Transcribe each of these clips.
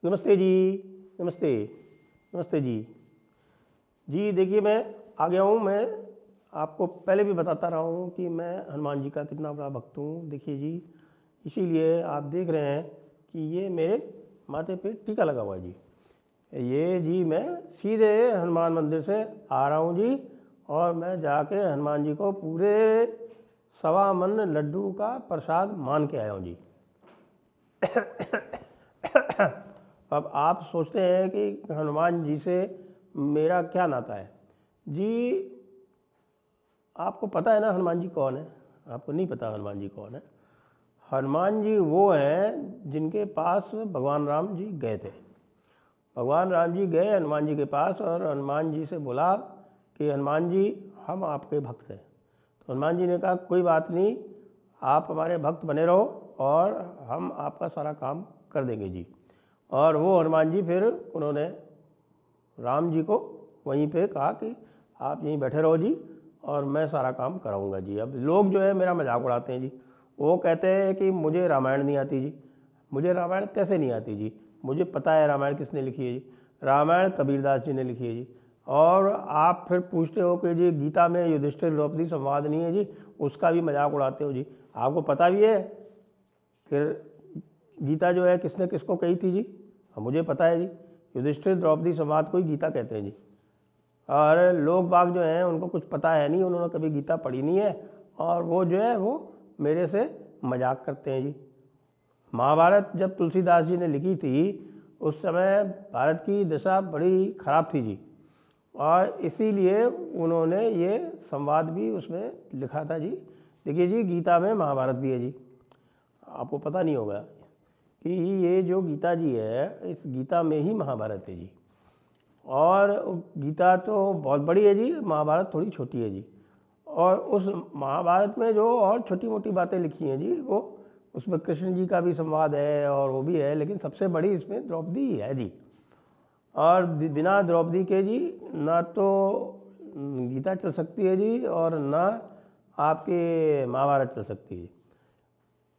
नमस्ते जी। नमस्ते। नमस्ते जी। जी देखिए, मैं आ गया हूँ। मैं आपको पहले भी बताता रहा हूँ कि मैं हनुमान जी का कितना बड़ा भक्त हूँ। देखिए जी, इसीलिए आप देख रहे हैं कि ये मेरे माथे पे टीका लगा हुआ है जी। ये जी मैं सीधे हनुमान मंदिर से आ रहा हूँ जी, और मैं जाके हनुमान जी को पूरे 1.25 मन लड्डू का प्रसाद मान के आया हूँ जी। अब आप सोचते हैं कि हनुमान जी से मेरा क्या नाता है जी। आपको पता है ना हनुमान जी कौन है? आपको नहीं पता हनुमान जी कौन है? हनुमान जी वो हैं जिनके पास भगवान राम जी गए थे। भगवान राम जी गए हनुमान जी के पास और हनुमान जी से बोला कि हनुमान जी, हम आपके भक्त हैं। तो हनुमान जी ने कहा कोई बात नहीं, आप हमारे भक्त बने रहो और हम आपका सारा काम कर देंगे जी। और वो हनुमान जी फिर उन्होंने राम जी को वहीं पे कहा कि आप यहीं बैठे रहो जी और मैं सारा काम कराऊंगा जी। अब लोग जो है मेरा मजाक उड़ाते हैं जी। वो कहते हैं कि मुझे रामायण नहीं आती जी। मुझे रामायण कैसे नहीं आती जी? मुझे पता है रामायण किसने लिखी है जी। रामायण कबीरदास जी ने लिखी है जी। और आप फिर पूछते हो कि जी गीता में युधिष्ठिर द्रौपदी संवाद नहीं है जी, उसका भी मजाक उड़ाते हो जी। आपको पता भी है फिर गीता जो है किसने किसको कही थी जी? मुझे पता है जी, युधिष्ठिर द्रौपदी संवाद को ही गीता कहते हैं जी। और लोग बाग जो हैं उनको कुछ पता है नहीं, उन्होंने कभी गीता पढ़ी नहीं है और वो जो है वो मेरे से मजाक करते हैं जी। महाभारत जब तुलसीदास जी ने लिखी थी उस समय भारत की दशा बड़ी खराब थी जी, और इसीलिए उन्होंने ये संवाद भी उसमें लिखा था जी। देखिए जी, गीता में महाभारत भी है जी। आपको पता नहीं होगा कि ये जो गीता जी है, इस गीता में ही महाभारत है जी। और गीता तो बहुत बड़ी है जी, महाभारत थोड़ी छोटी है जी। और उस महाभारत में जो और छोटी मोटी बातें लिखी हैं जी, वो उसमें कृष्ण जी का भी संवाद है और वो भी है, लेकिन सबसे बड़ी इसमें द्रौपदी ही है जी। और बिना द्रौपदी के जी ना तो गीता चल सकती है जी और ना आपके महाभारत चल सकती है।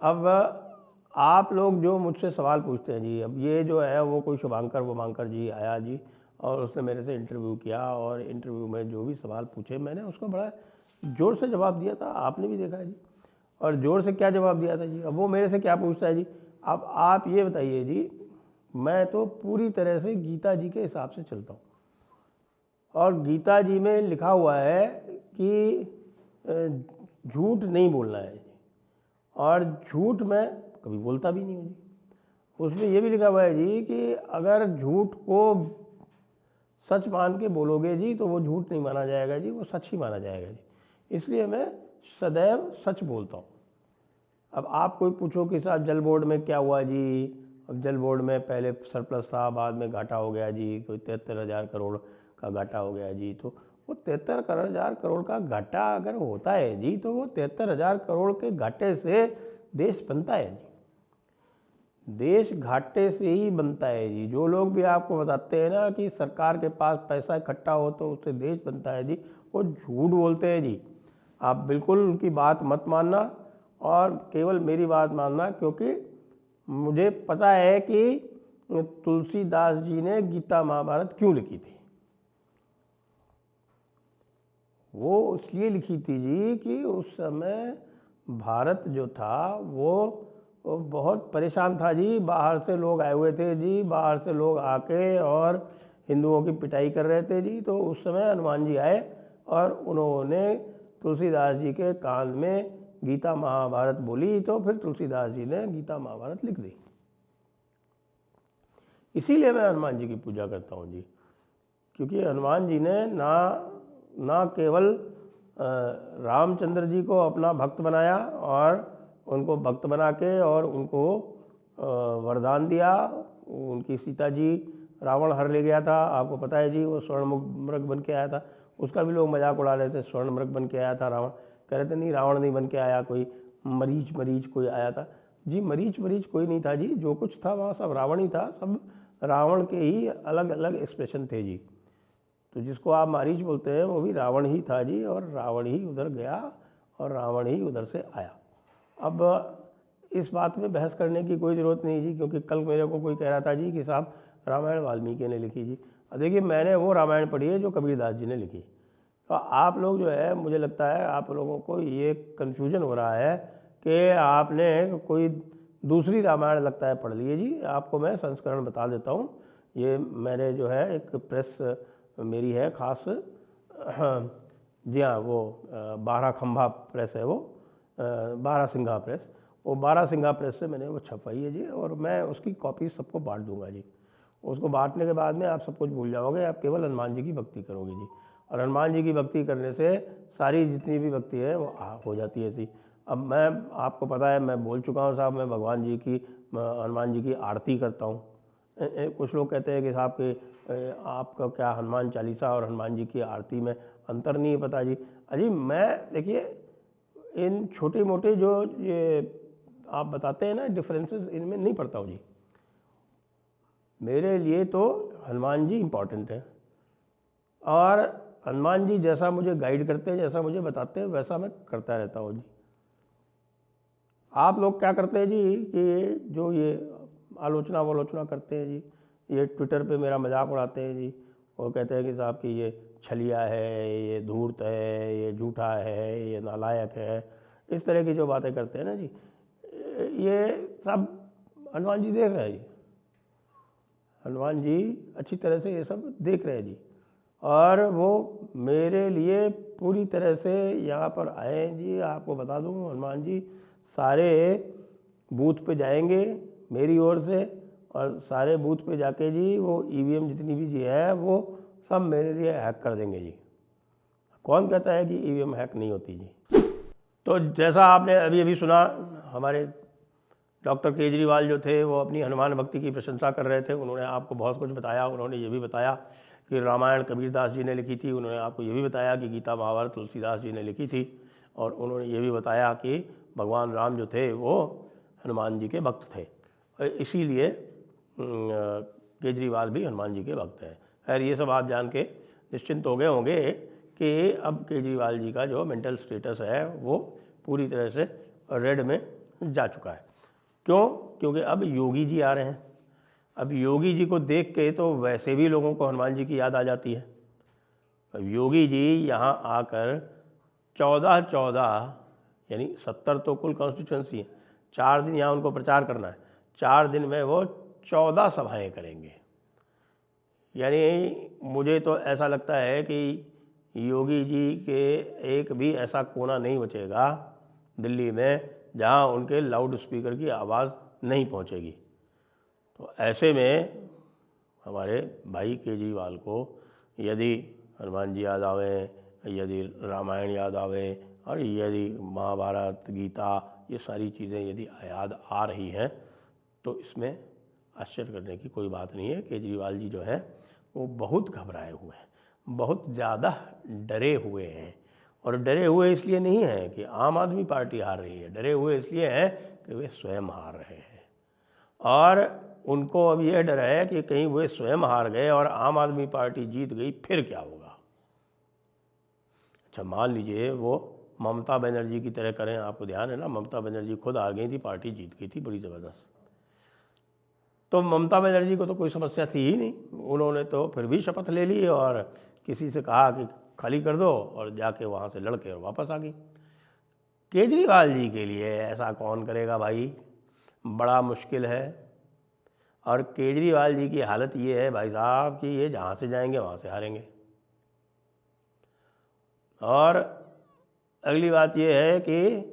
अब आप लोग जो मुझसे सवाल पूछते हैं जी, अब ये जो है वो कोई शुभांकर वुभांकर जी आया जी और उसने मेरे से इंटरव्यू किया, और इंटरव्यू में जो भी सवाल पूछे मैंने उसको बड़ा ज़ोर से जवाब दिया था, आपने भी देखा है जी। और ज़ोर से क्या जवाब दिया था जी? अब वो मेरे से क्या पूछता है जी? अब आप ये बताइए जी, मैं तो पूरी तरह से गीता जी के हिसाब से चलता हूँ, और गीता जी में लिखा हुआ है कि झूठ नहीं बोलना है, और झूठ मैं कभी बोलता भी नहीं हूँ जी। उसमें ये भी लिखा हुआ है जी कि अगर झूठ को सच मान के बोलोगे जी तो वो झूठ नहीं माना जाएगा जी, वो सच ही माना जाएगा जी। इसलिए मैं सदैव सच बोलता हूँ। अब आप कोई पूछो कि साहब जल बोर्ड में क्या हुआ जी? अब जल बोर्ड में पहले सरप्लस था, बाद में घाटा हो गया जी, कोई 73,000 करोड़ का घाटा हो गया जी। तो वो 73,000 करोड़ का घाटा अगर होता है जी, तो वो 73,000 करोड़ के घाटे से देश बनता है जी। देश घाटे से ही बनता है जी। जो लोग भी आपको बताते हैं ना कि सरकार के पास पैसा इकट्ठा हो तो उससे देश बनता है जी, वो झूठ बोलते हैं जी। आप बिल्कुल उनकी बात मत मानना और केवल मेरी बात मानना, क्योंकि मुझे पता है कि तुलसीदास जी ने गीता महाभारत क्यों लिखी थी। वो इसलिए लिखी थी जी कि उस समय भारत जो था वो बहुत परेशान था जी। बाहर से लोग आए हुए थे जी, बाहर से लोग आके और हिंदुओं की पिटाई कर रहे थे जी। तो उस समय हनुमान जी आए और उन्होंने तुलसीदास जी के कान में गीता महाभारत बोली, तो फिर तुलसीदास जी ने गीता महाभारत लिख दी। इसीलिए मैं हनुमान जी की पूजा करता हूँ जी, क्योंकि हनुमान जी ने ना केवल रामचंद्र जी को अपना भक्त बनाया और उनको भक्त बना के और उनको वरदान दिया। उनकी सीता जी रावण हर ले गया था, आपको पता है जी। वो स्वर्ण मृग बन के आया था, उसका भी लोग मजाक उड़ा रहे थे, स्वर्ण मृग बन के आया था रावण। कह रहे थे नहीं, रावण नहीं बन के आया, कोई मरीच कोई आया था जी। मरीच कोई नहीं था जी, जो कुछ था वहाँ सब रावण ही था। सब रावण के ही अलग अलग एक्सप्रेशन थे जी। तो जिसको आप मारीच बोलते हैं वो भी रावण ही था जी, और रावण ही उधर गया और रावण ही उधर से आया। अब इस बात में बहस करने की कोई ज़रूरत नहीं जी, क्योंकि कल मेरे को कोई कह रहा था जी कि साहब रामायण वाल्मीकि ने लिखी जी। देखिए मैंने वो रामायण पढ़ी है जो कबीरदास जी ने लिखी। तो आप लोग जो है, मुझे लगता है आप लोगों को ये कन्फ्यूजन हो रहा है कि आपने कोई दूसरी रामायण लगता है पढ़ लिए जी। आपको मैं संस्करण बता देता हूँ। ये मैंने जो है एक प्रेस मेरी है ख़ास, जी हाँ, वो 12 खंभा प्रेस है, वो 12 सिंघा प्रेस, वो 12 सिंघा प्रेस से मैंने वो छपवाई है जी, और मैं उसकी कॉपी सबको बांट दूंगा जी। उसको बांटने के बाद में आप सब कुछ भूल जाओगे, आप केवल हनुमान जी की भक्ति करोगे जी। और हनुमान जी की भक्ति करने से सारी जितनी भी भक्ति है वो हो जाती है जी। अब मैं, आपको पता है मैं बोल चुका हूँ साहब, मैं भगवान जी की, हनुमान जी की आरती करता हूँ। कुछ लोग कहते हैं कि साहब कि आपका क्या हनुमान चालीसा और हनुमान जी की आरती में अंतर नहीं पता जी। अजी मैं, देखिए इन छोटे मोटे जो ये आप बताते हैं ना डिफरेंसेस, इनमें नहीं पड़ता हूँ जी। मेरे लिए तो हनुमान जी इम्पॉर्टेंट है, और हनुमान जी जैसा मुझे गाइड करते हैं, जैसा मुझे बताते हैं, वैसा मैं करता रहता हूँ जी। आप लोग क्या करते हैं जी कि जो ये आलोचना वलोचना करते हैं जी, ये ट्विटर पे मेरा मजाक उड़ाते हैं जी, और कहते हैं कि साहब कि ये छलिया है, ये धूर्त है, ये झूठा है, ये नालायक है, इस तरह की जो बातें करते हैं ना जी, ये सब हनुमान जी देख रहे हैं जी। हनुमान जी अच्छी तरह से ये सब देख रहे हैं जी, और वो मेरे लिए पूरी तरह से यहाँ पर आए हैं जी। आपको बता दूँ, हनुमान जी सारे बूथ पे जाएंगे मेरी ओर से, और सारे बूथ पे जाके जी वो ईवीएम जितनी भी जी है वो सब मेरे लिए हैक कर देंगे जी। कौन कहता है कि ईवीएम हैक नहीं होती जी। तो जैसा आपने अभी अभी सुना, हमारे डॉक्टर केजरीवाल जो थे वो अपनी हनुमान भक्ति की प्रशंसा कर रहे थे। उन्होंने आपको बहुत कुछ बताया। उन्होंने ये भी बताया कि रामायण कबीरदास जी ने लिखी थी। उन्होंने आपको ये भी बताया कि गीता महाभारत तुलसीदास जी ने लिखी थी। और उन्होंने ये भी बताया कि भगवान राम जो थे वो हनुमान जी के भक्त थे, इसीलिए केजरीवाल भी हनुमान जी के भक्त हैं। खैर ये सब आप जान के निश्चिंत हो गए होंगे कि अब केजरीवाल जी का जो मेंटल स्टेटस है वो पूरी तरह से रेड में जा चुका है। क्यों? क्योंकि अब योगी जी आ रहे हैं। अब योगी जी को देख के तो वैसे भी लोगों को हनुमान जी की याद आ जाती है। अब योगी जी यहाँ आकर 14 यानी 70 तो कुल कॉन्स्टिट्यूंसी है, 4 दिन यहाँ उनको प्रचार करना है। 4 दिन में वो 14 सभाएं करेंगे। यानी मुझे तो ऐसा लगता है कि योगी जी के एक भी ऐसा कोना नहीं बचेगा दिल्ली में जहाँ उनके लाउड स्पीकर की आवाज़ नहीं पहुँचेगी। तो ऐसे में हमारे भाई केजरीवाल को यदि हनुमान जी याद आवे, यदि रामायण याद आवे, और यदि महाभारत गीता ये सारी चीज़ें यदि याद आ रही हैं, तो इसमें आश्चर्य करने की कोई बात नहीं है। केजरीवाल जी जो है वो बहुत घबराए हुए हैं, बहुत ज़्यादा डरे हुए हैं। और डरे हुए इसलिए नहीं हैं कि आम आदमी पार्टी हार रही है, डरे हुए इसलिए हैं कि वे स्वयं हार रहे हैं। और उनको अब यह डर है कि कहीं वे स्वयं हार गए और आम आदमी पार्टी जीत गई, फिर क्या होगा। अच्छा मान लीजिए वो ममता बनर्जी की तरह करें। आपको ध्यान है ना, ममता बनर्जी खुद हार गई थी, पार्टी जीत गई थी बड़ी ज़बरदस्त। तो ममता बनर्जी को तो कोई समस्या थी ही नहीं, उन्होंने तो फिर भी शपथ ले ली और किसी से कहा कि खाली कर दो, और जाके वहाँ से लड़के और वापस आ गई। केजरीवाल जी के लिए ऐसा कौन करेगा भाई, बड़ा मुश्किल है। और केजरीवाल जी की हालत ये है भाई साहब कि ये जहाँ से जाएंगे वहाँ से हारेंगे। और अगली बात ये है कि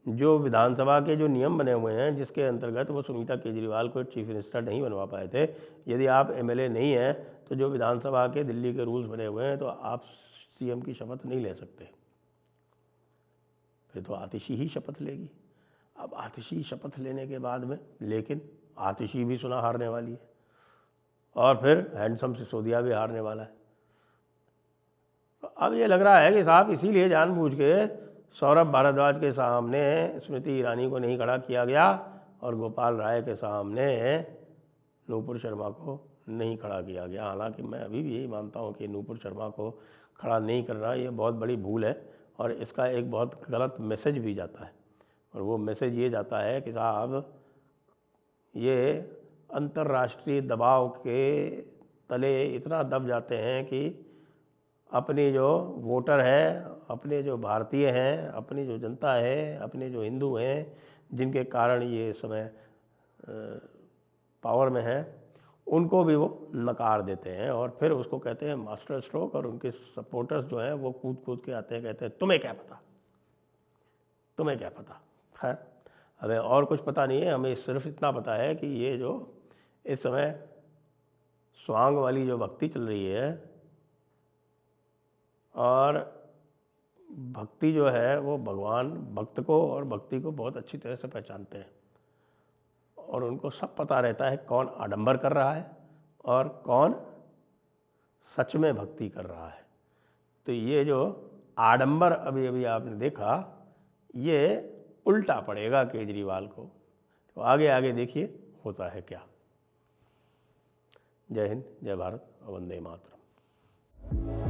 जो विधानसभा के जो नियम बने हुए हैं, जिसके अंतर्गत वो सुनीता केजरीवाल को चीफ मिनिस्टर नहीं बनवा पाए थे, यदि आप एमएलए नहीं हैं तो जो विधानसभा के दिल्ली के रूल्स बने हुए हैं तो आप सीएम की शपथ नहीं ले सकते, फिर तो आतिशी ही शपथ लेगी। अब आतिशी शपथ लेने के बाद में, लेकिन आतिशी भी सुना हारने वाली है, और फिर हैंडसम सिसोदिया भी हारने वाला है। तो अब ये लग रहा है कि साहब इसीलिए जानबूझ के सौरभ भारद्वाज के सामने स्मृति ईरानी को नहीं खड़ा किया गया और गोपाल राय के सामने नूपुर शर्मा को नहीं खड़ा किया गया। हालांकि मैं अभी भी यही मानता हूँ कि नूपुर शर्मा को खड़ा नहीं करना ये बहुत बड़ी भूल है, और इसका एक बहुत गलत मैसेज भी जाता है। और वो मैसेज ये जाता है कि साहब ये अंतर्राष्ट्रीय दबाव के तले इतना दब जाते हैं कि अपनी जो वोटर है, अपने जो भारतीय हैं, अपनी जो जनता है, अपने जो हिंदू हैं, जिनके कारण ये समय पावर में है, उनको भी वो नकार देते हैं और फिर उसको कहते हैं मास्टर स्ट्रोक। और उनके सपोर्टर्स जो हैं वो कूद कूद के आते हैं, कहते हैं तुम्हें क्या पता, तुम्हें क्या पता। खैर हमें और कुछ पता नहीं है, हमें सिर्फ इतना पता है कि ये जो इस समय स्वांग वाली जो भक्ति चल रही है, और भक्ति जो है वो भगवान भक्त को और भक्ति को बहुत अच्छी तरह से पहचानते हैं और उनको सब पता रहता है कौन आडंबर कर रहा है और कौन सच में भक्ति कर रहा है। तो ये जो आडंबर अभी अभी आपने देखा, ये उल्टा पड़ेगा केजरीवाल को। तो आगे आगे देखिए होता है क्या। जय हिंद, जय भारत, वंदे मातरम।